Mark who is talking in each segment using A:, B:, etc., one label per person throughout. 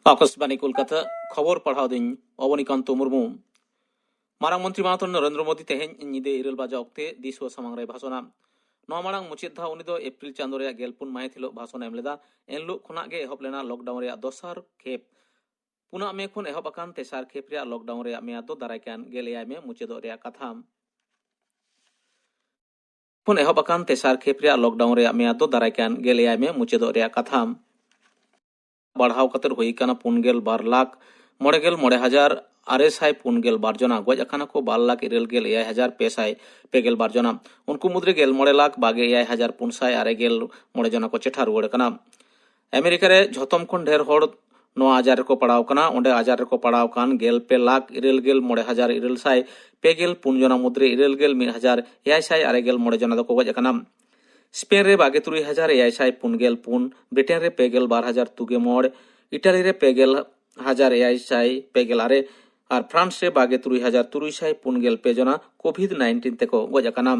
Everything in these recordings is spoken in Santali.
A: आकाशवाणी कोलकाता खबर पढ़ाव दिन अवनीकांत मुर्मू मारांग मंत्री मानतन नरेंद्र मोदी तेहें निदे इरल बाजा अक्ते दिसो सामांग भाषणा नवा मारांग मुचित धा उनी दो एप्रिल चांदो रे गेलपुन माहित हिलो भाषण एम लेदा एनलो खुना गे एहब लेना लॉकडाउन रे दोसार खेप पुना मे खुन एहब अकान तेसार खेप रे लॉकडाउन रे मेयाद दो दारायकान गेलेयाय में मुचेदो रे कथा खुन एहब अकान तेसार खेप रे लॉकडाउन रे मेयाद दो दारायकान गेलेयाय में मुचेदो रे कथा बढ़ाव कतर हुई काना 2,12,9,9,900 जना गज अकाना को 2,11,9,500 जना उनको मुद्रे 13,22,500 जना को चेठा रुआड़ कना अमेरिका रे झतम खन ढेर होड़ नो आजार को पड़ाव कना ओंडे आजार को पड़ाव कान 9,9,9,900 जना मुद्रे 9,1,800 जना को गज अकाना स्पेन रे 23,854 ब्रिटेन रे 2,2,000 इटाली रे 2,856 और फ्रांस रे 23,345 जना कोविड-19 ते को गज अकाना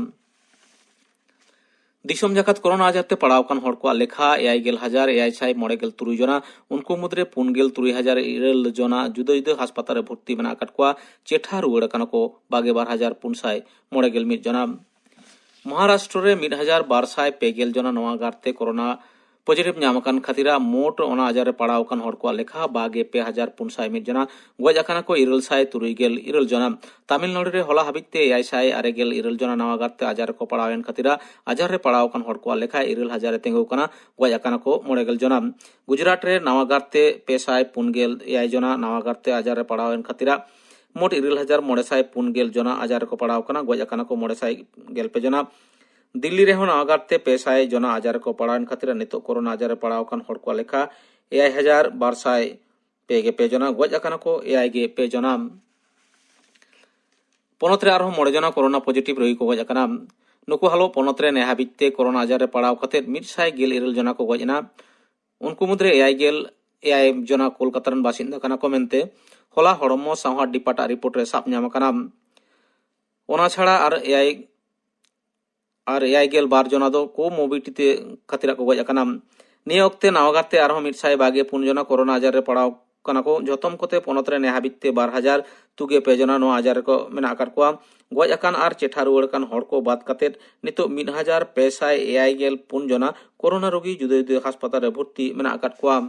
A: दिसम जाकत कोरोना आजार ते पड़ाव कान होड़ को लेखा 1,853 जना उनको मुद्रे 3,3,000 जना जुदा जुदा हास्पताल रे भर्ती मेना काट को चेठा रुआड़ काना को 22,491 जना महाराष्ट्र रे 1,250 जना नवा गारते कोरोना पॉजिटिव नामकान खातिरा मोट ओना आजार पड़ाव कान होड़ को लेखा 22,401 जना गज अकाना को 9,730 जना तमिलनाडु रे होला हाबिते 9,960 जना नवा गारते आजार को पड़ावेन खातिरा आजार रे पड़ाव कान होड़ को लेखा 9,000 तेंगु कना गज अकाना को 90 जना गुजरात रे नवा गारते 5,451 जना नवा गारते आजार रे पड़ावेन खातिरा मोट 9,550 जना आजार को पड़ाव कना गज अकाना को 9,5 जना दिल्ली रे होना आगारते 500 जना आजार को पड़ावन खातिर नितो कोरोना आजार पड़ाव कान होड़ को लेखा 1,200 जना गज अकाना को 1,5 जना पोनत रे आरो 9 जना कोरोना पॉजिटिव रही को गज अकाना नुको हालो पोनत रे नेहाबिते कोरोना आजार पड़ाव खातिर 119 जना को गजना उनको मुद्रे 1,1 जना कोलकाता बासिंदा कना को मेनते होला हड़मो सावहार डिपार्ट रिपोर्ट रे साब ᱧᱟᱢ ᱟᱠᱟᱱᱟ ओना छाड़ा और 12 जना दो को मोबिलिटी खातिर को गज अकाना निय ओक्ते नावगाते आरो 124 जना कोरोना आजार रे पड़ाव कना को जतम कोते पोनत रे नेहाबिते 12,025 जना नो आजार को मेना आकार को गज अकान आर चेठा रुआड़ कान होड़ को बात काते नितो 1,554 जना कोरोना रोगी जुदे जुदे हास्पताल रे भर्ती मेना आकार को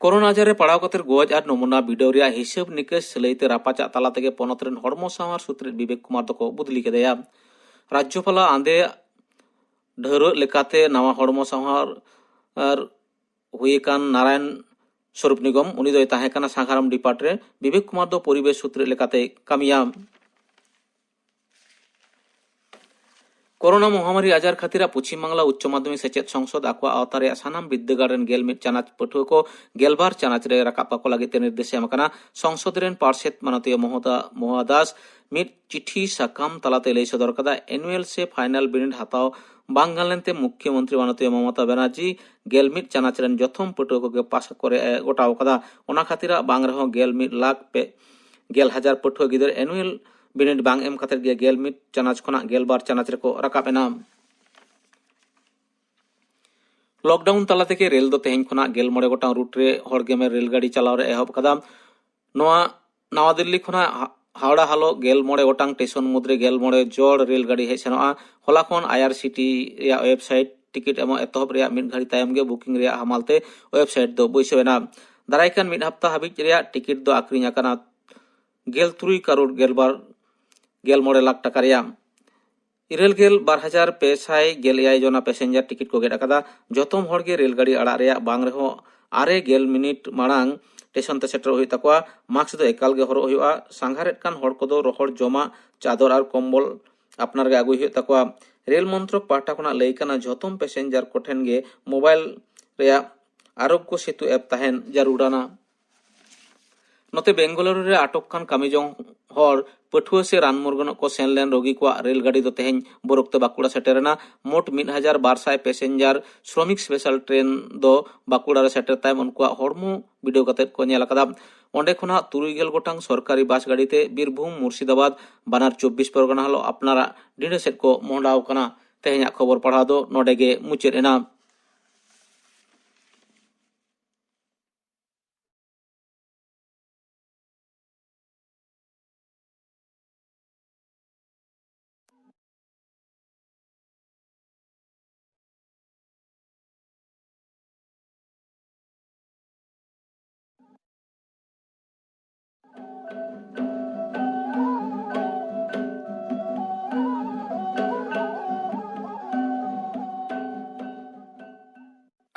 A: कोरोना आजार रे पड़ाव कतर गज और नमूना भिडियो रे हिसाब निकेश लैते रापाचा ताला तेगे पोनत रेन हड़मो सामार सूत्रे विवेक कुमार दको बुदली केदेया राज्यपाला आंदे ढेर लेकाते नवा हड़मो सामार हुई कान नारायण स्वरूप निगम उनी दो ताहे काना सांगाराम डिपार्ट रे विवेक कुमार दो परिवेश सूत्रे लेकाते कामिया कोरोना महामारी आजार खातिर पश्चिम बांगला उच्च माध्यमिक सेचेत संसद आकवा आवतारे सानाम विद्यागार रेन 1 चानाच पठुआ को 12 चानाच रे राकापा को लागिते निर्देश एमकाना संसद रेन पार्षद मानतीय मोहदास मिट चिठी साकाम तलाते लई सदर कदा एनुअल से फाइनल बिनिड हताव बांगालेनते मुख्यमंत्री मानतीय ममता बनर्जी 1 चानाच रेन जथम पठुआ को पास करे गोटाव कदा ओना खातिर बांग रहो 1,00,000 पठुआ गिदर एनुअल बिनिड बांग एम खातिर 1 चानाच खना 12 चानाच रे को राकाबेना लॉकडाउन तला तेके रेल दो तेहें खना 19 गोटांग रूट रे हड़गेमे रेलगाड़ी चलाव रे एहब कदा नवा दिल्ली खना हावड़ा हालो 19 गोटांग स्टेशन मुद्रे 19 जोड़ रेलगाड़ी हे सेनोआ होला खन आईआरसीटी या वेबसाइट टिकट एमो एतहब रे मिड घड़ी तायम गे बुकिंग रे हमालते वेबसाइट दो बैसवेना दारायकान मिड हप्ता हाबिज रे टिकट दो आक्रिन आकाना 13 करोड़ 11 लाख टाका रे 12,500 जना पैसेंजर टिकट को गेट अकादा जतम हड़गे रेलगाड़ी अड़ा रे बांग रहो 9 मिनिट मांग स्टेशन ते सेटर हुई तकवा मास्क दो एकाल गे हरो हुआ सांघारेट कान हड़ को दो रोहड़ जमा चादर और कंबल अपनार गे आगु हुई तकवा रेल मंत्रक पाटा खना लई काना जतम पैसेंजर कोठेन गे मोबाइल रे आरोग्य सेतु ऐप तहन जरूराना नोते बेंगलुरु रे आटक खान कामिजों हर पठुआ से रान मुरगन को सेनलेन रोगी को रेलगाड़ी दो तेहें बोरकते बाकुड़ा सेटेरना मोट 1,200 पैसेंजर श्रमिक स्पेशल ट्रेन दो बाकुड़ा रे सेटर तायम उनको हड़मो वीडियो कते को नेल कदा ओंडे खना 30 गोटांग सरकारी बस गाड़ीते बीरभूम मुर्शिदाबाद बानार 24 परगना हलो अपनारा डिडे सेट को मोंडाव कना तेहें खबर पढ़ा दो नोडेगे मुचेद एना।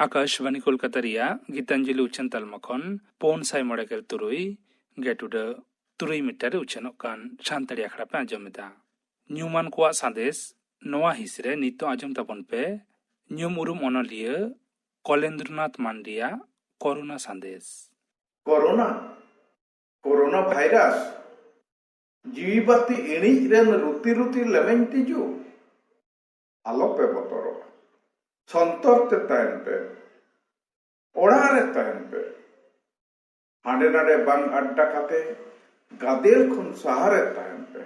B: आकाशवाणी कोलकाता रिया गीतांजलि उच्चन तालमा खन 593 गेटुडा 3 मीटर उच्चनों कान शांतड़ी आखड़ा पे आंजम दा न्यूमान कोआ संदेश नोआ हिसरे नितो आंजम ताबन पे न्यूम उरुम ओनलिया कलेंद्रनाथ मांडिया कोरोना संदेश
C: कोरोना भाइरस जीवबाती एनिज रेन रुती लेमें तिजु आलो पे बतरो संतर ते तहन पे ओड़ारे तहन पे हांडे नाडे बांग अड्डा खाते गादेल खुन सहारे तहन पे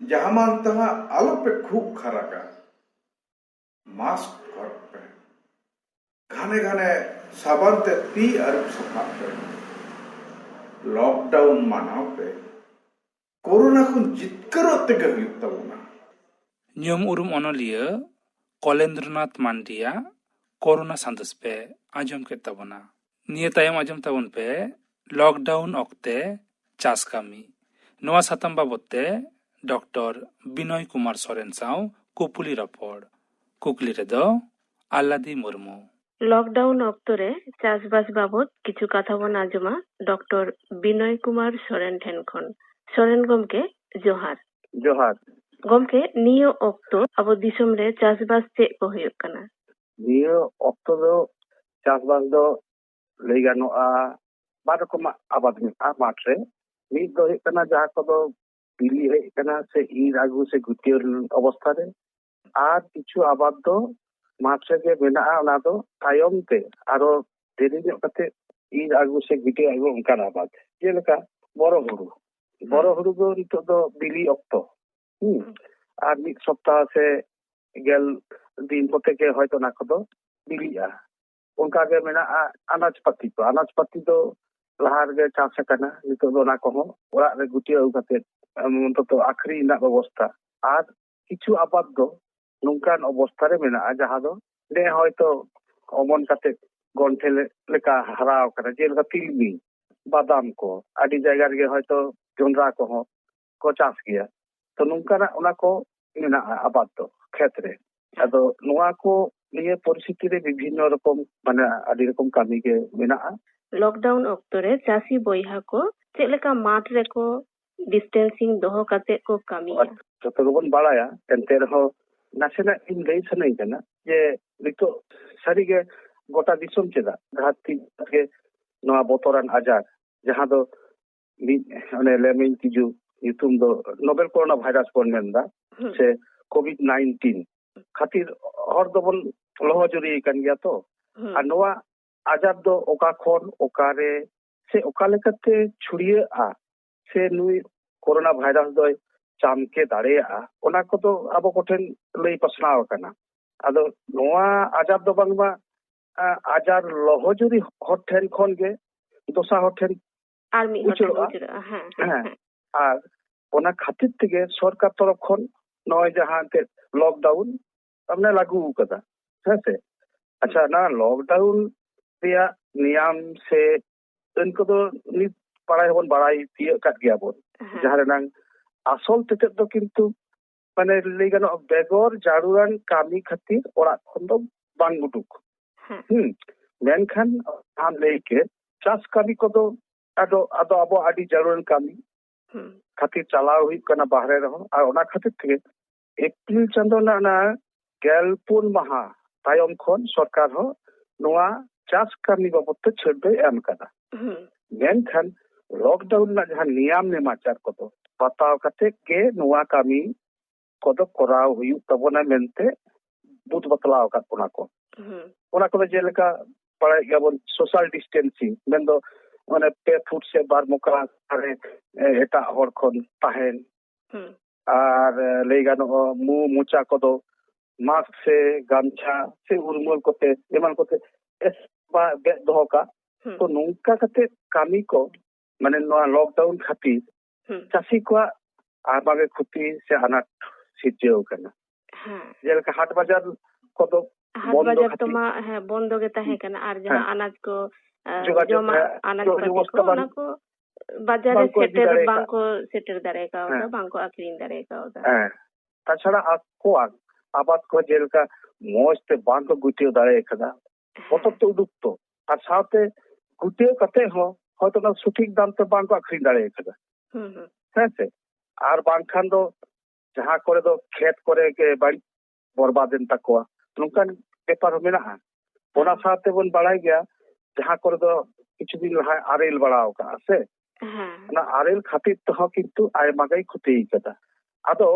C: जहां मान तहां आलो पे खूब खरागा मास्क कर पे घाने घाने साबन ते ती अरुप सफा पे लॉकडाउन मानाव पे कोरोना खुन जितकरो तेगे हुयुग ताबोना
B: न्यूम उरुम ओनलिया कलेंद्रनाथ मांडिया कोरोना संदेश पे आंजम के ताबोना निये तायम आंजम ताबोन पे लॉकडाउन ओक्ते चास कामी नोआ सातम बाबते डॉक्टर बिनय कुमार सोरेन साव कुपुली रपड़ कुकली रे दो आल्लादी मुर्मू
D: लॉकडाउन अक्तरे चाषबास बाबद किछु कथा बन आंजमा डॉक्टर बिनय कुमार सोरेन ठेन खन सोरेन गमके जोहार गमके नियो अक्तो अबो दिसम रे चाषबास चेक को हुयुग कना
E: नियो अक्तो दो चाषबास दो लई गानोआ बार रकम आबाद में माठरे मीद दो हुयुग कना जहां को दो बिली है कना से ईर आगु से गुटियर अवस्था रे आर किछु आबाद दो माठरे के मेना ओना दो तायम ते आरो देरी ᱧᱚᱜ कते ईर आगु से गुटियर आगु उनका आबाद जेलका बरो हुड़ू दो नितो दो बिली अक्तो আর মিদ সপ্তাহ से गेल दिन कोते के হয়তো না কত বিলিয়া उनका के मेना अनाज पाती दो लहार गे चाष कना नितो दो ना कहो ओरा रे गुटी अउ कते तो आखरी ना व्यवस्था আর কিছু আবাদ दो नुंकान अवस्था रे मेना जहां दो ने হয়তো অমন কাতে গন্ঠে লেকা হারাও করা যেলকা তিলমি বাদাম को আদি জায়গা রে হয়তো জোনরা को চাষ গিয়া तो नुंकाना ओना को मेना आबाद दो क्षेत्र अदो नोआ को लिए परिस्थिति रे विभिन्न रकम माने आदि रकम कामी के मेना
D: लॉकडाउन अक्तरे चासी बोइहा को चेलेका माठ रे को डिस्टेंसिंग दोहो कते को कामिया
E: तो लोगन बाड़ाया एंते रहो नासेना इन लई सनई कना जे नितो सारी के गोटा दिसम चेदा घाती के नोआ बोतरान आजार जहां दो माने लेमिन तिजु युतुम दो नोबेल कोरोना भाइरस बन मेंदा से कोविड-19 खातिर हर दोबन लहो जुरी कन गया तो आ नोआ आजार दो ओका खोन ओकारे से ओकालेकते छुड़िए आ से नुई कोरोना भाइरस दो चामके दाड़े आ ओना को तो अब कोठेन लई पसनाव कना आदो नोआ आजार दो बांगमा आजार लहो जुरी होठेन खोन गे दोसा होठेन
D: आर्मी होठेन हां
E: আর ওনা খাতির থেকে সরকার তরফ খন নয় জাহাতে লকডাউন हमने लागू कदा है अच्छा ना लॉकडाउन रिया नियम से इनको तो नित पढ़ाई होन बड़ाई तिय काट गया बोन जहां नंग आसल तेते तो किंतु माने लेगानो बेगोर जारुरान कामी खातिर ओरा खन दो बांग गुटुक मेनखान हम लेके चास कामी को तो आदो अबो आदि जारुरान कामी खातिर चलाव हुई कना बाहरे रहो और ओना खातिर थे एप्रिल चंदो ना गेलपुन महा तायम खन सरकार हो नोआ चास कामी बाबत छेड़ एम कदा मेनखान लॉकडाउन ना जहां नियम नेमाचार को तो बताव कते के नोआ कामी को तो कराव हुई तबोना मेनते बुत बतलाव का ओना को जेलका पढ़ाई गबन सोशल डिस्टेंसिंग मेन दो माने पे फुट से बार मुका अरे एटा हर खन ताहेन और लेगानो मु मुचा को दो मास्क से गामछा से उर्मल कोते एमान कोते एस बा बे दोहो का तो नुंका कते कामी को माने नोआ लॉकडाउन खातिर चासी को आबागे खुती से अनाट सिजेओ कना जेलका हाट बाजार को दो
D: हाट बाजार तो मा है बंद गे ताहे कना आर जहां अनाज को जमा अनाज पाती को बाजार सेटर बांको सेटर दारेगा होता बांको आखिरीन दारेगा होता
E: ताछड़ा आको आबाद को जेलका मोस्ते बांको गुटियो दारे कदा ᱵᱚᱛᱚᱨ ᱛᱮ ᱩᱰᱩᱠ ᱛᱚ ᱟᱨ ᱥᱟᱶᱛᱮ ᱜᱩᱴᱤᱭᱟᱹᱣ ᱠᱟᱛᱮ ᱦᱚᱸ ᱦᱚᱭᱛᱚ ᱚᱱᱟ ᱥᱚᱴᱷᱤᱠ ᱫᱟᱢ ᱛᱮ ᱵᱟᱝᱠᱚ ᱟᱠᱷᱨᱤᱧ ᱫᱟᱲᱮ ᱟᱠᱟᱫᱟ ᱦᱮᱸᱥᱮ ᱟᱨ ᱵᱟᱝᱠᱷᱟᱱ ᱫᱚ ᱡᱟᱦᱟᱸ ᱠᱚᱨᱮ ᱫᱚ ᱠᱷᱮᱛ ᱠᱚᱨᱮ ᱜᱮ ᱵᱟᱹᱲᱤᱡ ᱵᱚᱨᱵᱟᱫᱮᱱ ᱛᱟᱠᱚᱣᱟ ᱱᱚᱝᱠᱟᱱ ᱵᱮᱯᱟᱨ ᱦᱚᱸ ᱢᱮᱱᱟᱜᱼᱟ ᱚᱱᱟ ᱥᱟᱶᱛᱮ ᱵᱚᱱ ᱵᱟᱲᱟᱭ ᱜᱮᱭᱟ ᱡᱟᱦᱟᱸ ᱠᱚᱨᱮ ᱫᱚ ᱠᱤᱪᱷᱩ ᱫᱤᱱ ᱞᱟᱦᱟ ᱟᱨᱮᱞ ᱵᱟᱲᱟᱣ ᱠᱟᱜᱼᱟ ᱥᱮ ᱚᱱᱟ ᱟᱨᱮᱞ ᱠᱷᱟᱹᱛᱤᱨ ᱛᱮᱦᱚᱸ ᱠᱤᱱᱛᱩ ᱟᱭᱢᱟ ᱜᱮᱭ ᱠᱷᱚᱛᱤ ᱟᱠᱟᱫᱟ ᱟᱫᱚ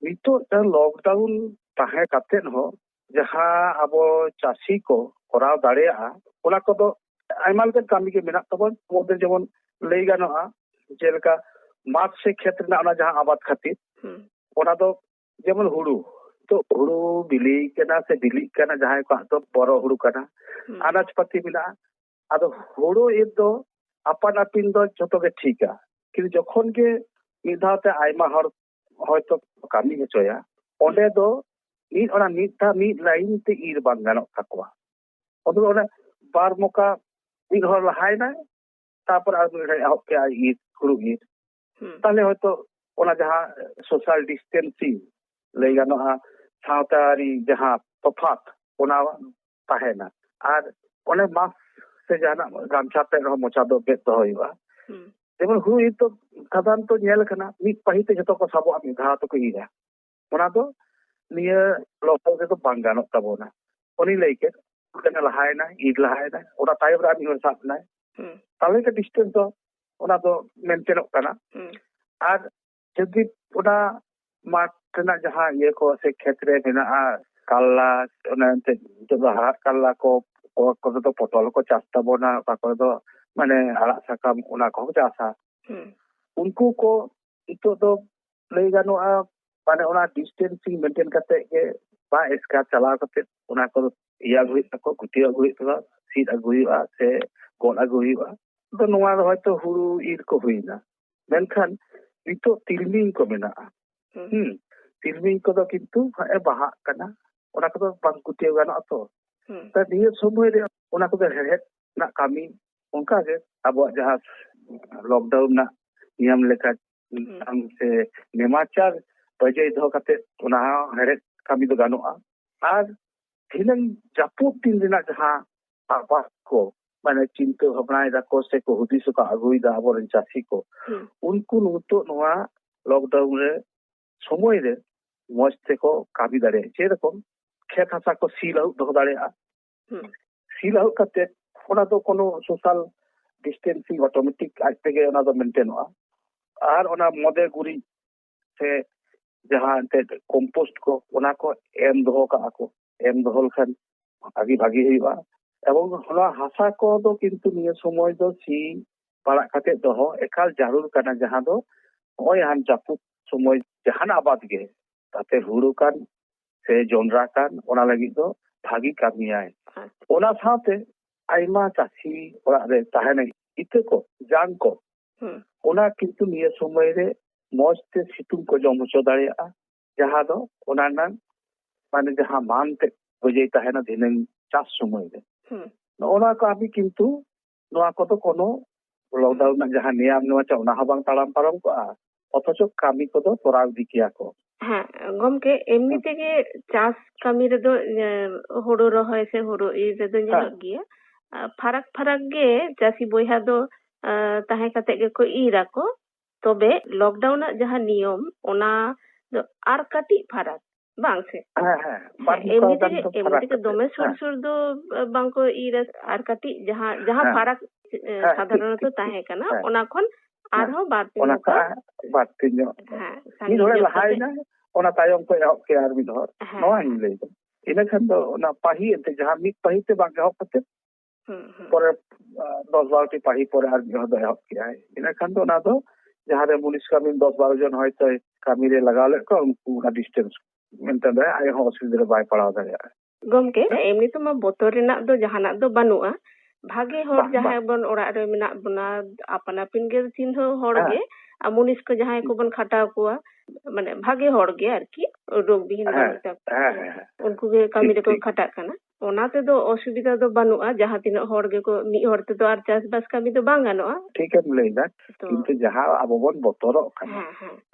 E: ᱱᱤᱛᱚᱜ ᱞᱚᱠᱰᱟᱣᱩᱱ ᱛᱟᱦᱮᱸ ᱠᱟᱛᱮᱫ ᱦᱚᱸ ᱡᱟᱦᱟᱸ ᱟᱵᱚ ᱪᱟᱹᱥᱤ ᱠᱚ ᱠᱚᱨᱟᱣ ᱫᱟᱲᱮᱭᱟᱜᱼᱟ ᱚᱱᱟ ᱠᱚᱫᱚ ᱟᱭᱢᱟ ᱞᱮᱠᱟᱱ ᱠᱟᱹᱢᱤ ᱜᱮ ᱢᱮᱱᱟᱜ ᱛᱟᱵᱚᱱ ᱢᱚᱫᱽᱫᱷᱮ ᱡᱮᱢᱚᱱ ᱞᱟᱹᱭ ᱜᱟᱱᱚᱜᱼᱟ ᱡᱮᱞᱮᱠᱟ ᱢᱟᱴᱷ ᱥᱮ ᱠᱷᱮᱛ ᱨᱮᱱᱟᱜ ᱚᱱᱟ ᱡᱟᱦᱟᱸ ᱟᱵᱟᱫ ᱠᱷᱟᱹᱛᱤᱨ ᱚᱱᱟ ᱫᱚ ᱡᱮᱢᱚᱱ ᱦᱩᱲᱩ ᱛᱚ ᱦᱩᱲᱩ ᱵᱤᱞᱤ ᱠᱟᱱᱟ ᱥᱮ ᱵᱤᱞᱤᱜ ᱠᱟᱱᱟ ᱡᱟᱦᱟᱸᱭ ᱠᱚᱣᱟᱜ ᱫᱚ ᱵᱚᱨᱚ ᱦᱩᱲᱩ ᱠᱟᱱᱟ ᱟᱱᱟᱡ ᱯᱟᱹᱛᱤ ᱢᱮᱱᱟᱜᱼᱟ ᱟᱫᱚ ᱦᱩᱲᱩ ᱤᱨ ᱫᱚ ᱟᱯᱟᱱ ᱟᱹᱯᱤᱱ ᱫᱚ ᱡᱷᱚᱛᱚ ᱜᱮ ᱴᱷᱤᱠᱟ ᱠᱤᱱᱛᱩ ᱡᱚᱠᱷᱚᱱ ᱜᱮ ᱢᱤᱫ ᱫᱷᱟᱣᱛᱮ ᱟᱭᱢᱟ ᱦᱚᱲ ᱦᱚᱭᱛᱚ ᱠᱟᱹᱢᱤ ᱦᱚᱪᱚᱭᱟ ᱚᱸᱰᱮ ᱫᱚ ᱢᱤᱫ ᱞᱟᱭᱤᱱ ᱛᱮ ᱤᱨ ᱵᱟᱝ ᱜᱟᱱᱚᱜ ᱛᱟᱠᱚᱣᱟ ᱚᱸᱰᱮ ᱚᱱᱮ ᱵᱟᱨ ᱢᱚᱠᱟ ᱢᱤᱫ ᱦᱚᱲ ᱞᱟᱦᱟᱭᱱᱟᱭ ᱛᱟᱨᱯᱚᱨ ᱟᱨ ᱢᱤᱫ ᱦᱚᱲ ᱮᱦᱚᱵ ᱠᱮᱜᱼᱟ ᱤᱨ ᱦᱩᱲᱩ ᱤᱨ তাহলে হয়তো ওনা যাহা সোশ্যাল ডিস্টেন্সিং লই গানোয়া সাঁওতারি যাহা তফাত ওনা তাহেনা আর অনেক মাস সে জানা গামছাতে রহ মোচা দো বেত দো হইবা যেমন হুই তো সাধারণত ñel kana mid pahite joto ko sabo ami dha to ko ira ona do niya lokal ke to bang ganok tabona oni leike kana lahaina id lahaina ona tayom ra ami sab nai তাহলে তো ডিস্টেন্স তো ওনা তো মেনটেনক কানা আর যদি ওনা মাঠ ᱨᱮᱱᱟᱜ ᱡᱟᱦᱟᱸ ᱤᱭᱟᱹ ᱠᱚ ᱥᱮ ᱠᱷᱮᱛ ᱨᱮ ᱢᱮᱱᱟᱜᱼᱟ ᱠᱟᱞᱞᱟ ᱚᱱᱟ ᱮᱱᱛᱮᱫ ᱱᱤᱛᱚᱜ ᱫᱚ ᱦᱟᱲᱟᱜ ᱠᱟᱞᱞᱟ ᱠᱚ ᱚᱠᱟ ᱠᱚᱨᱮ ᱫᱚ ᱯᱚᱴᱚᱞ ᱠᱚ ᱪᱟᱥ ᱛᱟᱵᱚᱱᱟ ᱚᱠᱟ ᱠᱚᱨᱮ ᱫᱚ ᱢᱟᱱᱮ ᱟᱲᱟᱜ ᱥᱟᱠᱟᱢ ᱚᱱᱟ ᱠᱚᱦᱚᱸ ᱪᱟᱥᱟ ᱩᱱᱠᱩ ᱠᱚ ᱱᱤᱛᱚᱜ ᱫᱚ ᱞᱟᱹᱭ ᱜᱟᱱᱚᱜᱼᱟ ᱢᱟᱱᱮ ᱚᱱᱟ ᱰᱤᱥᱴᱮᱱᱥᱤᱝ ᱢᱮᱱᱴᱮᱱ ᱠᱟᱛᱮ ᱜᱮ ᱵᱟ ᱮᱥᱠᱟᱨ ᱪᱟᱞᱟᱣ ᱠᱟᱛᱮ ᱚᱱᱟ ᱠᱚ ᱤᱭᱟᱹ ᱟᱹᱜᱩ ᱦᱩᱭᱩᱜ ᱛᱟᱠᱚ ᱜᱩᱴᱤᱭᱟᱹᱣ ᱟᱹᱜᱩ ᱦᱩᱭᱩᱜ ᱛᱟᱠᱚ ᱥᱤᱫ ᱟᱹᱜᱩ ᱦᱩᱭᱩᱜᱼᱟ ᱥᱮ ᱜᱚᱫ ᱟᱹᱜᱩ ᱦᱩᱭᱩᱜᱼᱟ ᱟᱫᱚ ᱱᱚᱣᱟ ᱫᱚ ᱦᱚᱭᱛᱚ ᱦᱩᱲᱩ ᱤᱨ ko huina menkhan nito tilming ko mena'a tilming ko do kintu e bahak kana ona ko bang kutiaw gano'a to ta niya somoy re ona ko hehet na kami onka ge abo jaha lockdown na niyam leka am se nemachar bajay do kate ona hehet kami do gano'a ar thilang japut tin rena jaha apa ko মানে চিন্তা ভাবনায় রাখো সে কো হুদিস কা আগুই দা আবরেন চাষি কো উনকু নুতো নোয়া লকডাউন রে সময় রে মজ থেকে কাবি দাঁড়ে যেরকম ক্ষেত হাসা কো সিলাউ দহ দাঁড়িয়া সিলাউ কাতে ওনা তো কোনো সোশ্যাল ডিস্টেন্সিং অটোমেটিক আজ থেকে ওনা তো মেনটেনᱚᱜᱼᱟ আর ওনা মদে গুড়ি সে যাহা কম্পোস্ট কো ওনা কো এম দহ কা কো এম দহল খান ভাগি হইবা এবং হলা হাসা কো দো কিন্তু নিয়ে সময় দো সি পাড়া কাতে দহ একাল জারুর কানা যাহা দো ওই হান জাপুত সময় জাহান আবাদ গে তাতে হুড়ু কান সে জনরা কান ওনা লাগি দো ভাগি কামিয়ায় ওনা সাথে আইমা চাষি ওরা রে তাহেনে ইতে কো জান কো ওনা কিন্তু নিয়ে সময় রে মজতে সিতুম কো জম হচো দাঁড়িয়া যাহা দো ওনা নাম মানে যাহা মানতে বুঝাই তাহেনা দিনেন চাষ সময় রে ওনা ko আমি কিন্তু নোয়া কত কোনো লকডাউন না যাহা নিয়ম নোয়া চাও না হাবাং তাড়াম পারম কো অথচ কামি কত তোরাও দিকিয়া কো
D: হ্যাঁ গমকে এমনি থেকে চাষ কামি রেদো হুড়ু রহয় সে হুড়ু ই রেদো ᱧᱮᱞᱚᱜ ᱜᱮᱭᱟ ᱯᱷᱟᱨᱟᱠ ᱜᱮ ᱪᱟᱹᱥᱤ ᱵᱚᱭᱦᱟ ᱫᱚ ᱛᱟᱦᱮᱸ ᱠᱟᱛᱮ ᱜᱮᱠᱚ ᱤᱨᱟᱠᱚ ᱛᱚᱵᱮ ᱞᱚᱠᱰᱟᱣᱩᱱᱟᱜ ᱡᱟᱦᱟᱸ ᱱᱤᱭᱚᱢ ᱚᱱᱟ ᱫᱚ ᱟᱨ ᱠᱟᱹᱴᱤᱡ ᱯᱷᱟᱨᱟᱠ ᱵᱟᱝ ᱥᱮ এমনি থেকে দমে সুর দো বাংকো ইরা আর কাটি যাহা ফারাক সাধারণত তাহে কানা ওনা খন আরো বাড়তি
E: ওনাকা বাড়তি ᱧᱚᱜ ᱢᱤᱫ ᱦᱚᱲ ᱞᱟᱦᱟᱭᱱᱟ ᱚᱱᱟ ᱛᱟᱭᱚᱢ ᱠᱚ ᱮᱦᱚᱵ ᱠᱮᱜᱼᱟ ᱟᱨ ᱢᱤᱫ ᱦᱚᱲ ᱱᱚᱣᱟ ᱤᱧ ᱞᱟᱹᱭ ᱫᱟ ᱤᱱᱟᱹ ᱠᱷᱟᱱ ᱫᱚ ᱚᱱᱟ ᱯᱟᱦᱤ ᱮᱱᱛᱮ ᱡᱟᱦᱟᱸ ᱢᱤᱫ ᱯᱟᱦᱤ ᱛᱮ ᱵᱟᱝ ᱮᱦᱚᱵ ᱠᱟᱛᱮ পরে 10-12টি পাহি পরে আর মিদ হদ এহব কিয়া ইনা খান তো না তো যাহারে মুনিশ কামিন 10-12 জন হয়তো কামিরে লাগালে কো উনকু না ডিস্টেন্স মেনটেন রে আই হো অসুবিধা রে বাই পড়াও দাঁড়িয়া
D: গমকে এমনি তো মা বতর রেনাক ᱫᱚ ᱡᱟᱦᱟᱱᱟᱜ ᱫᱚ ᱵᱟᱹᱱᱩᱜᱼᱟ ᱵᱷᱟᱜᱮ ᱦᱚᱲ ᱡᱟᱦᱟᱸᱭ ᱵᱚᱱ ᱚᱲᱟᱜ ᱨᱮ ᱢᱮᱱᱟᱜ ᱵᱚᱱᱟ ᱟᱯᱟᱱ ᱟᱹᱯᱤᱱ ᱜᱮ ᱪᱤᱱᱦᱟᱹ ᱦᱚᱲ ᱜᱮ ᱢᱩᱱᱤᱥ ᱠᱚ ᱡᱟᱦᱟᱸᱭ ᱠᱚᱵᱚᱱ ᱠᱷᱟᱴᱟᱣ ᱠᱚᱣᱟ ᱢᱟᱱᱮ ᱵᱷᱟᱜᱮ ᱦᱚᱲ ᱜᱮ ᱟᱨᱠᱤ ᱨᱳᱜ ᱵᱤᱦᱤᱱ ᱵᱟᱹᱱᱩᱜ ᱩᱱᱠᱩ ᱜᱮ ᱠᱟᱹᱢᱤ ᱨᱮᱠᱚ ᱠᱷᱟᱴᱟᱜ ᱠᱟᱱᱟ ᱚᱱᱟ ᱛᱮᱫᱚ ᱚᱥᱩᱵᱤধᱟ ᱫᱚ ᱵᱟᱹᱱᱩᱜᱼᱟ ᱡᱟᱦᱟᱸ ᱛᱤᱱᱟᱹᱜ ᱦᱚᱲ ᱜᱮᱠᱚ ᱢᱤᱫ ᱦᱚᱲ ᱛᱮᱫᱚ ᱟᱨ ᱪᱟᱥᱵᱟᱥ ᱠᱟᱹᱢᱤ ᱫᱚ ᱵᱟᱝ ᱜᱟᱱᱚᱜᱼᱟ
E: ᱴᱷᱤᱠᱮᱢ ᱞᱟᱹᱭᱫᱟ ᱠᱤᱱᱛᱩ ᱡᱟᱦᱟᱸ ᱟᱵᱚ ᱵᱚᱱ ᱵᱚᱛᱚᱨᱚᱜ ᱠᱟᱱᱟ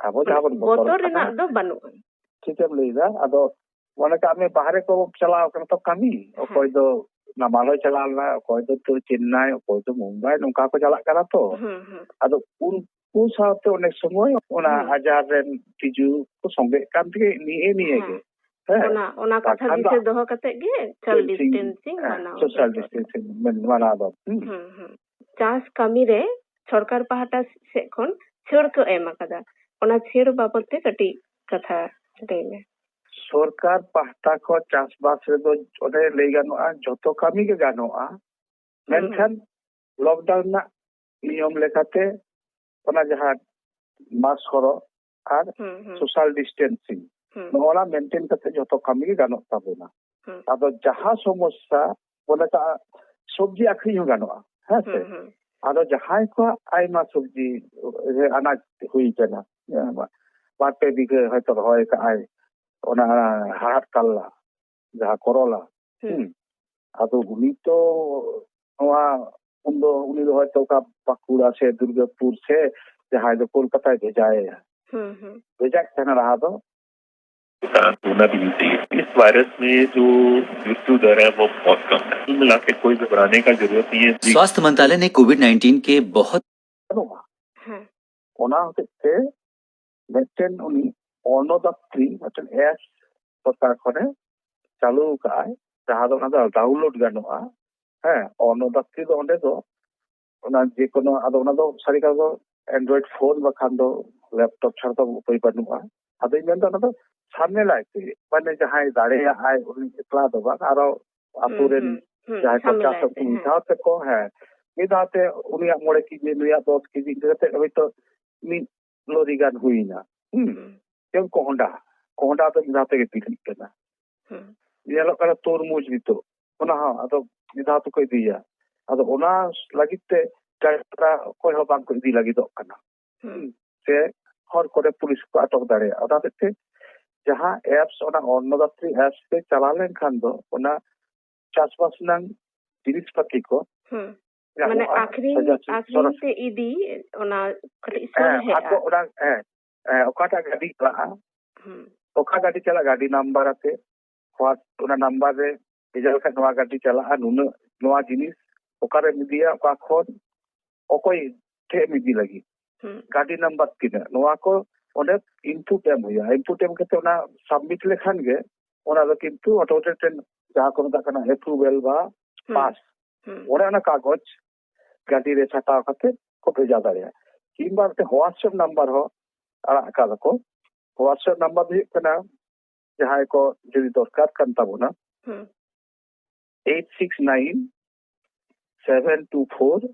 E: ᱟᱵᱚ ᱡᱟᱦᱟᱸ ᱵᱚᱱ
D: ᱵᱚᱛᱚᱨ ᱨᱮᱱᱟᱜ ᱫᱚ ᱵᱟᱹᱱᱩᱜᱼᱟ
E: ᱴᱷᱤᱠᱮᱢ ᱞᱟᱹᱭᱫᱟ ᱟᱫᱚ ᱢᱚᱱᱮ ᱠᱟᱜ ᱢᱮ ᱵᱟᱦᱨᱮ ᱠᱚ ᱪᱟᱞᱟᱣ ᱠᱟᱱᱟ ᱛᱚ ᱠᱟᱹᱢᱤ ᱚᱠᱚᱭ ᱫᱚ नामाल होय चला लना अकय दो चेन्नई अकय दो मुंबई नोंका को चला करा तो आदो उनको साथे अनेक समय ओना आजार रेन तिजु को संगे कान के निए के
D: ओना कथा दिसे दोहो कते गे सोशल डिस्टेंसिंग माना
E: सोशल डिस्टेंसिंग माना दो
D: चास कामी रे सरकार पाहटा से खन छेड़ को एम आकादा ओना छेड़ बाबत ते कटी कथा लay में
E: सरकार पाहटा को चासबास रे दो ओने लay गानोआ जतो कामी के गानोआ मेनखान लॉकडाउन ना नियम लेखाते ओना जहां मास्क हरो आर सोशल डिस्टेंसिंग नोला मेंटेन करते जतो कामी के गानो ताबोना आदो जहां समस्या बोले ता सब्जी आखरी हो गानोआ है से आदो जहां को आइमा सब्जी अनाज हुई जना बाटे बिगे हयतो होय का आय ओना हाट कल्ला जहां करोला आदो उनी तो नोआ उनी दो हयतो का पाकुड़ा से दुर्गापुर से जहां दो कोलकाता भेजाए भेजा कहना रहा तो
F: होना भी नहीं चाहिए। इस वायरस में जो मृत्यु दर है वो बहुत कम है। कुल मिला के कोई घबराने का जरूरत नहीं है।
G: स्वास्थ्य मंत्रालय ने कोविड-19 के बहुत
E: ओना होते मेंटेन उनी ऑनोदात्री मतलब एस सरकार खने चालू का जहां दो ना डाउनलोड गानोआ है ऑनोदात्री दो ओंडे दो ओना जे कोनो आदो ना दो सारी का दो एंड्रॉइड फोन बखान दो लैपटॉप छाड़ दो उपाय बनुआ आदो मेन दो ना दो सामने लायक माने जहां दाड़े आय उनी एकला दो बा आरो आतुरेन जहां को चास उठाते को है मिदाते उनी मोड़े की नुया 10 केजी करते अभी तो मी लोरी गान हुईना केम कोहंडा तो मिदाते के पिकनिक करना ये लोग का तरमुज भी तो ओना हा आदो मिदाते को दिया आदो ओना लगिते टाटा कोई हो बांग को दी लगी दो कना से हर कोरे पुलिस को अटक दाड़े अदाते जहां एप्स ओना अन्नदात्री एप्स पे चला लेन खान दो ओना चासबास नंग जिनिस पाती को
D: माने आखरी ते इदी ओना कटी सर है
E: आको ओना ओकाटा गाड़ी चला ओका गाड़ी चला गाड़ी नंबर आते व्हाट ओना नंबर रे इजल का नवा गाड़ी चला नुन नवा जिनिस ओकारे मिदिया ओका खोन ओकोई थे मिदी लगी गाड़ी नंबर किना नवा को ओने इनपुट एम हुआ इनपुट एम करते ओना सबमिट लेखान गे ओना दो किंतु ऑटोमेटेड जहां को मता कना अप्रूवल बा पास ओना ना कागज गाड़ी रे छाटा करते को भेजा दाड़िया किंबा ते व्हाट्सएप नंबर हो आरा का को व्हाट्सएप नंबर भी कना जहां को जदी दरकार kan tabona 869 724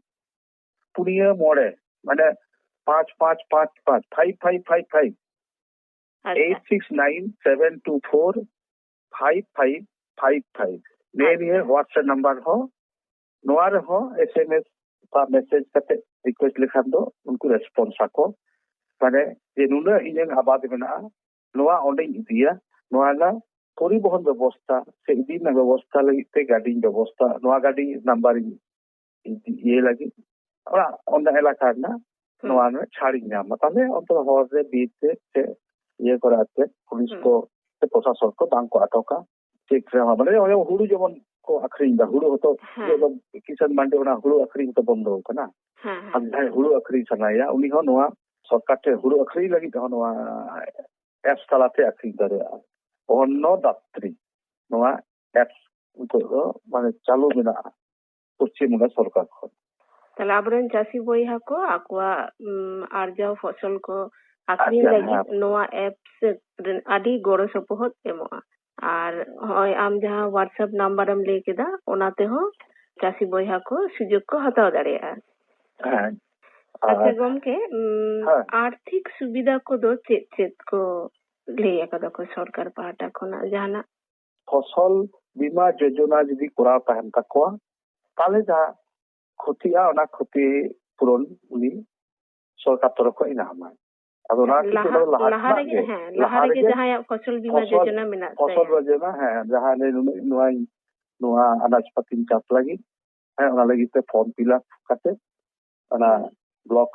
E: पुनिया मोड़े माने 5555 5555 869 724 5555 ने व्हाट्सएप नंबर हो नोआर हो एसएमएस का मैसेज करते रिक्वेस्ट लिखान दो उनको रेस्पॉन्स आको माने जे नुना इनन आबाद मेना नोआ ओंडे इदिया नोआ ना परिवहन व्यवस्था से इदी ना व्यवस्था लगिते गाड़ी व्यवस्था नोआ गाड़ी नंबर ये लगी और ओंडा इलाका ना नोआ ने छाड़ी नाम ताले अंतर हर रे बीच से ये कराते पुलिस को से प्रशासन को बांग को अटका ठीक से माने हुड़ू जेमन को अखरिंग दा हुड़ू तो किसान मंडी ओना हुड़ू अखरिंग तो बंद हो कना हम जाय हुड़ू अखरिंग सनाया उनी हो नोआ सरकार ते हुड़ू अखरिंग लगी हो नोआ एप्स तलाते अखरिंग दरे अन्नो दात्री नोआ एप्स को माने चालू मेना पश्चिम बंगाल सरकार को
D: ताले आबरेन चासी बोइहा को आकुआ आरजाव फसल को आखरी लगी नोआ एप्स आदि गोड़ो सपोहत एमोआ और होय आम जहां व्हाट्सएप नंबर हम ले केदा ओनाते हो चासी बोइहा को सुजोग को हताव दाड़ेया अच्छा गमके आर्थिक सुविधा को दो चेत को ले कदा को सरकार पाहटा खना जहाना
E: फसल बीमा योजना जदी कोरा तहन तकवा ताले जा खुतिया ओना खुति पूरण उनी सरकार तरफ को इनाम अब ना किसी
D: लहारे के जहां फसल बीमा योजना में ना
E: फसल योजना है जहां ने नुआ अनाज पतिन चास लगी है ओना लगी ते फॉर्म फिलअप करते ओना ब्लॉक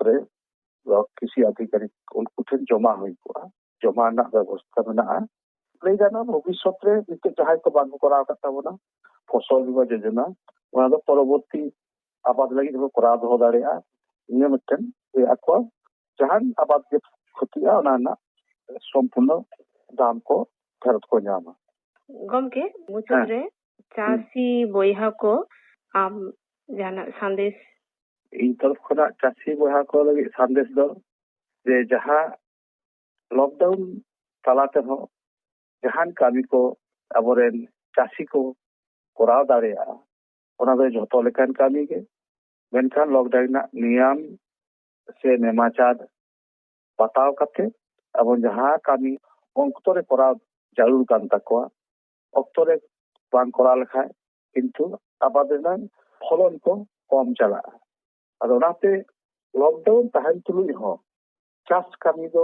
E: किसी अधिकारी उनको ठेन जमा हुई को जमा ना व्यवस्था में ना ले जाना भविष्य रे निते जहां को बांग करा करता बोना ᱯᱷᱚᱥᱚᱞ ᱵᱤᱢᱟ ᱡᱳᱡᱚᱱᱟ ᱚᱱᱟ ᱫᱚ ᱯᱚᱨᱚᱵᱚᱨᱛᱤ ᱟᱵᱟᱫ ᱞᱟᱹᱜᱤᱫ ᱦᱚᱸ ᱠᱚᱨᱟᱣ ᱫᱚᱦᱚ ᱫᱟᱲᱮᱭᱟᱜᱼᱟ ᱱᱤᱭᱟᱹ ᱢᱤᱫᱴᱮᱱ ᱟᱠᱚ ᱡᱟᱦᱟᱱ ᱟᱵᱟᱫ ᱜᱮ ᱠᱷᱚᱛᱤᱜᱼᱟ ᱚᱱᱟ ᱨᱮᱱᱟᱜ ᱥᱚᱢᱯᱩᱨᱱᱚ ᱫᱟᱢ ᱠᱚ ᱯᱷᱮᱨᱚᱛ ᱠᱚ ᱧᱟᱢᱟ
D: ᱜᱚᱢᱠᱮ ᱢᱩᱪᱟᱹᱫ ᱨᱮ ᱪᱟᱹᱥᱤ ᱵᱚᱭᱦᱟ ᱠᱚ ᱟᱢ ᱡᱟᱦᱟᱱᱟᱜ ᱥᱟᱸᱫᱮᱥ
E: ᱤᱧ ᱛᱚᱨᱚফ ᱠᱷᱚᱱᱟᱜ ᱪᱟᱹᱥᱤ ᱵᱚᱭᱦᱟ ᱠᱚ ᱞᱟᱹᱜᱤᱫ ᱥᱟᱸᱫᱮᱥ ᱫᱚ ᱡᱮ ᱡᱟᱦᱟᱸ ᱞᱚᱠᱰᱟᱣᱩᱱ ᱛᱟᱞᱟ ᱛᱮᱦᱚᱸ ᱡᱟᱦᱟᱱ ᱠᱟᱹᱢᱤ ᱠᱚ ᱟᱵᱚᱨᱮᱱ ᱪᱟᱹᱥᱤ ᱠᱚ ᱠᱚᱨᱟᱣ ᱫᱟᱲᱮᱭᱟᱜᱼᱟ ᱚᱱᱟ ᱫᱚ ᱡᱷᱚᱛᱚ ᱞᱮᱠᱟᱱ ᱠᱟᱹᱢᱤ ᱜᱮ ᱢᱮᱱᱠᱷᱟन ᱞᱚᱠᱰᱟᱣᱩᱱ ᱨᱮᱱᱟᱜ ᱱᱤᱭᱚᱢ ᱥᱮ ᱱᱮᱢᱟᱪᱟᱨ ᱵᱟᱛᱟᱣ ᱠᱟᱛᱮ ᱟᱵᱚ ᱡᱟᱦᱟᱸ ᱠᱟᱹᱢᱤ ᱚᱠᱛᱚ ᱨᱮ ᱠᱚᱨᱟᱣ ᱡᱟᱹᱨᱩᱲ ᱠᱟᱱ ᱛᱟᱠᱚᱣᱟ ᱚᱠᱛᱚ ᱨᱮ ᱵᱟᱝ ᱠᱚᱨᱟᱣ ᱞᱮᱠᱷᱟᱱ ᱠᱤᱱᱛᱩ ᱟᱵᱟᱫ ᱨᱮᱱᱟᱜ ᱯᱷᱚᱞᱚᱱ ᱠᱚ ᱠᱚᱢ ᱪᱟᱞᱟᱜᱼᱟ ᱟᱫᱚ ᱚᱱᱟᱛᱮ ᱞᱚᱠᱰᱟᱣᱩᱱ ᱛᱟᱦᱮᱱ ᱛᱩᱞᱩᱡ ᱦᱚᱸ ᱪᱟᱥ ᱠᱟᱹᱢᱤ ᱫᱚ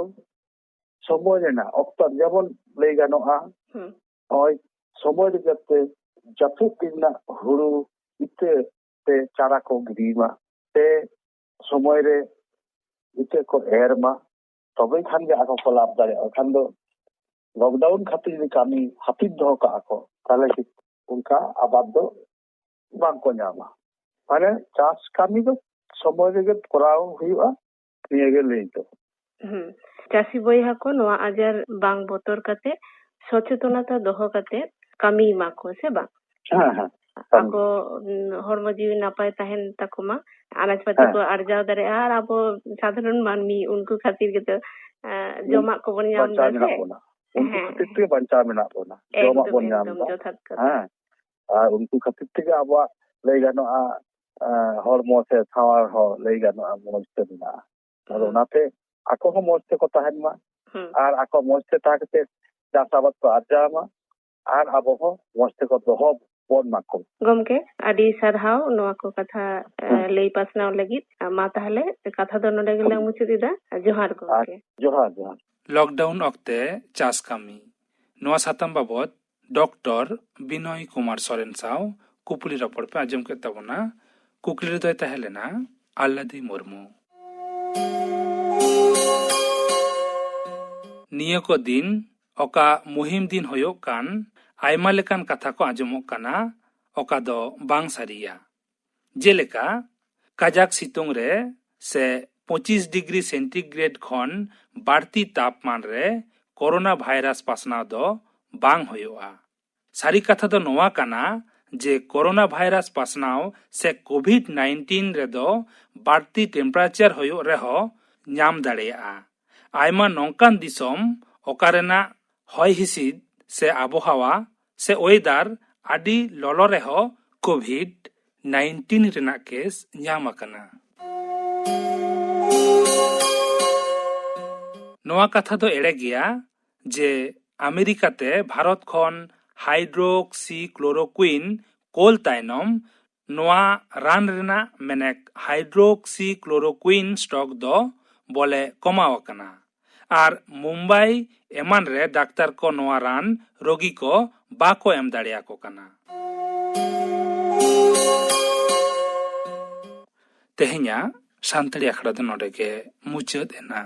E: ᱥᱚᱢᱚᱭ ᱨᱮᱱᱟᱜ ᱚᱠᱛᱚ ᱡᱮᱢᱚᱱ ᱞᱟᱹᱭ ᱜᱟᱱᱚᱜᱼᱟ ᱱᱚᱜᱼᱚᱭ ᱥᱚᱢᱚᱭ ᱨᱮ ᱡᱟᱛᱮ ᱡᱟᱹᱯᱩᱫ ᱫᱤᱱ ᱨᱮᱱᱟᱜ ᱦᱩᱲᱩ ᱤᱛᱟᱹ তে চারা কো গিরিমা তে সময় রে ইতে কো এরমা তবেই খান গে আকো কো লাভ দাঁড়িয়ে খান দো লকডাউন খাतिर যদি কামি হাতির দহ কা আকো তাহলে কি উনকা আবাদ দো বাং কো ᱧᱟᱢᱟ মানে চাষ কামি দো সময় রে করাও হুᱭᱩᱜᱼᱟ নিয়ে গেলে তো
D: চাষি বইহা ᱠᱚ ᱱᱚᱣᱟ ᱟᱡᱟᱨ ᱵᱟᱝ ᱵᱚᱛᱚᱨ ᱠᱟᱛᱮ ᱥᱚᱪᱮᱛᱚᱱᱚᱛᱟ ᱫᱚᱦᱚ ᱠᱟᱛᱮ ᱠᱟᱹᱢᱤ ᱢᱟᱠᱚ ᱥᱮ ᱵᱟᱝ ᱟᱠᱚ ᱦᱚᱲᱢᱚ ᱡᱤᱣᱤ ᱱᱟᱯᱟᱭ ᱛᱟᱦᱮᱱ ᱛᱟᱠᱚ ᱢᱟ ᱟᱱᱟᱡ ᱯᱟᱹᱛᱤ ᱠᱚ ᱟᱨᱡᱟᱣ ᱫᱟᱲᱮᱭᱟᱜᱼᱟ ᱟᱨ ᱟᱵᱚ ᱥᱟᱫᱷᱟᱨᱚᱱ ᱢᱟᱹᱱᱢᱤ ᱩᱱᱠᱩ ᱠᱷᱟᱹᱛᱤᱨ ᱜᱮᱛᱚ ᱡᱚᱢᱟᱜ ᱠᱚᱵᱚᱱ ᱧᱟᱢ ᱮᱫᱟ ᱥᱮ
E: ᱩᱱᱠᱩ ᱠᱷᱟᱹᱛᱤᱨ ᱛᱮᱜᱮ ᱵᱟᱧᱪᱟᱣ ᱢᱮᱱᱟᱜ ᱵᱚᱱᱟ ᱡᱚᱢᱟᱜ ᱵᱚᱱ ᱧᱟᱢ ᱮᱫᱟ ᱟᱨ ᱩᱱᱠᱩ ᱠᱷᱟᱹᱛᱤᱨ ᱛᱮᱜᱮ ᱟᱵᱚᱣᱟᱜ ᱞᱟᱹᱭ ᱜᱟᱱᱚᱜᱼᱟ ᱦᱚᱲᱢᱚ ᱥᱮ ᱥᱟᱶᱟᱨ ᱦᱚᱸ ᱞᱟᱹᱭ ᱜᱟᱱᱚᱜᱼᱟ ᱢᱚᱡᱽ ᱛᱮ ᱢᱮᱱᱟᱜᱼᱟ ᱟᱫᱚ ᱚᱱᱟᱛᱮ ᱟᱠᱚ ᱦᱚᱸ ᱢᱚᱡᱽ ᱛᱮᱠᱚ ᱛᱟᱦᱮᱱ ᱢᱟ ᱟᱨ ᱟᱠᱚ ᱢᱚᱡᱽ ᱛᱮ ᱛᱟᱦᱮᱸ ᱠᱟᱛᱮ ᱪᱟᱥ ᱟᱵᱟᱫ ᱠᱚ ᱟᱨᱡᱟᱣ ᱢᱟ ᱟᱨ ᱟᱵᱚ ᱦᱚᱸ ᱢᱚᱡᱽ ᱛᱮᱠᱚ ᱫᱚᱦᱚ ᱵᱚᱱ ᱢᱟᱠᱚ
D: ᱜᱚᱢᱠᱮ ᱟᱹᱰᱤ ᱥᱟᱨᱦᱟᱣ ᱱᱚᱣᱟ ᱠᱚ ᱠᱟᱛᱷᱟ ᱞᱟᱹᱭ ᱯᱟᱥᱱᱟᱣ ᱞᱟᱹᱜᱤᱫ ᱢᱟ ᱛᱟᱦᱞᱮ ᱠᱟᱛᱷᱟ ᱫᱚ ᱱᱚᱰᱮ ᱜᱮᱞᱟᱝ ᱢᱩᱪᱟᱹᱫ ᱮᱫᱟ ᱡᱚᱦᱟᱨ ᱜᱚᱢᱠᱮ
E: ᱡᱚᱦᱟᱨ
B: ᱞᱚᱠᱰᱟᱣᱩᱱ ᱚᱠᱛᱮ ᱪᱟᱥ ᱠᱟᱹᱢᱤ ᱱᱚᱣᱟ ᱥᱟᱛᱟᱢ ᱵᱟᱵᱚᱫ ᱰᱚᱠᱴᱚᱨ ᱵᱤᱱᱚᱭ ᱠᱩᱢᱟᱨ ᱥᱚᱨᱮᱱ ᱥᱟᱶ ᱠᱩᱯᱞᱤ ᱨᱚᱯᱚᱲ ᱯᱮ ᱟᱸᱡᱚᱢ ᱠᱮᱫ ᱛᱟᱵᱚᱱᱟ ᱠᱩᱠᱞᱤ ᱨᱮᱫᱚᱭ ᱛᱟᱦᱮᱸ ᱞᱮᱱᱟ ᱟᱞᱞᱟᱫᱤ ᱢᱩᱨᱢᱩ ᱱᱤᱭᱟᱹ ᱠᱚ ᱫᱤᱱ ᱚᱠᱟ ᱢᱩᱦᱤᱢ ᱫᱤᱱ ᱦᱩᱭᱩᱜ ᱠᱟᱱ ᱟᱭᱢᱟ ᱞᱮᱠᱟᱱ ᱠᱟᱛᱷᱟ ᱠᱚ ᱟᱸᱡᱚᱢᱚᱜ ᱠᱟᱱᱟ ᱚᱠᱟ ᱫᱚ ᱵᱟᱝ ᱥᱟᱹᱨᱤᱭᱟ ᱡᱮᱞᱮᱠᱟ ᱠᱟᱡᱟᱠ ᱥᱤᱛᱩᱝ ᱨᱮ ᱥᱮ 25 ᱰᱤᱜᱽᱨᱤ ᱥᱮᱱᱴᱤᱜᱨᱮᱰ ᱠᱷᱚᱱ ᱵᱟᱹᱲᱛᱤ ᱛᱟᱯᱢᱟᱱ ᱨᱮ ᱠᱳᱨᱳᱱᱟ ᱵᱷᱟᱭᱨᱟᱥ ᱯᱟᱥᱱᱟᱣ ᱫᱚ ᱵᱟᱝ ᱦᱩᱭᱩᱜᱼᱟ ᱥᱟᱹᱨᱤ ᱠᱟᱛᱷᱟ ᱫᱚ ᱱᱚᱣᱟ ᱠᱟᱱᱟ ᱡᱮ ᱠᱳᱨᱳᱱᱟ ᱵᱷᱟᱭᱨᱟᱥ ᱯᱟᱥᱱᱟᱣ ᱥᱮ COVID-19 ᱨᱮᱫᱚ ᱵᱟᱹᱲᱛᱤ ᱴᱮᱢᱯᱟᱨᱮᱪᱟᱨ ᱦᱩᱭᱩᱜ ᱨᱮᱦᱚᱸ ᱧᱟᱢ ᱫᱟᱲᱮᱭᱟᱜᱼᱟ ᱟᱭᱢᱟ ᱱᱚᱝᱠᱟᱱ ᱫᱤᱥᱚᱢ ᱚᱠᱟ ᱨᱮᱱᱟᱜ ᱦᱚᱭ ᱦᱤᱸᱥᱤᱫ ᱥᱮ ᱟᱵᱚᱦᱟᱣᱟ ᱥᱮ ᱳয়েদার ᱟᱹᱰᱤ ᱞᱚᱞᱚ ᱨᱮᱦᱚᱸ COVID-19 ᱨᱮᱱᱟᱜ ᱠᱮᱥ ᱧᱟᱢ ᱟᱠᱟᱱᱟ ᱱᱚᱣᱟ ᱠᱟᱛᱷᱟ ᱫᱚ ᱮᱲᱮ ᱜᱮᱭᱟ ᱡᱮ ᱟᱢᱮᱨᱤᱠᱟতে ভারত ᱠᱷᱚᱱ হাইড্রোক্সি ক্লোরোকুইন কোল তাইনম ᱱᱚᱣᱟ ᱨᱟᱱ ᱨᱮᱱᱟᱜ ᱢᱮᱱᱮᱠ হাইড্রোক্সি ক্লোরোকুইন ᱥᱴᱚᱠ ᱫᱚ ᱵᱚᱞᱮ ᱠᱚᱢᱟᱣ ᱟᱠᱟᱱᱟ ᱟᱨ ᱢᱩᱢᱵᱟᱭ ᱮᱢᱟᱱ ᱨᱮ ᱰᱟᱠᱛᱟᱨ ᱠᱚ ᱱᱚᱣᱟ ᱨᱟᱱ ᱨᱳᱜী ᱠᱚ ᱵᱟᱠᱚ ᱮᱢ ᱫᱟᱲᱮᱭᱟᱠᱚ ᱠᱟᱱᱟ ᱛᱮᱦᱮᱧᱟᱜ ᱥᱟᱱᱛᱟᱲᱤ ᱟᱠᱷᱲᱟ ᱫᱚ ᱱᱚᱰᱮ ᱜᱮ ᱢᱩᱪᱟᱹᱫ ᱮᱱᱟ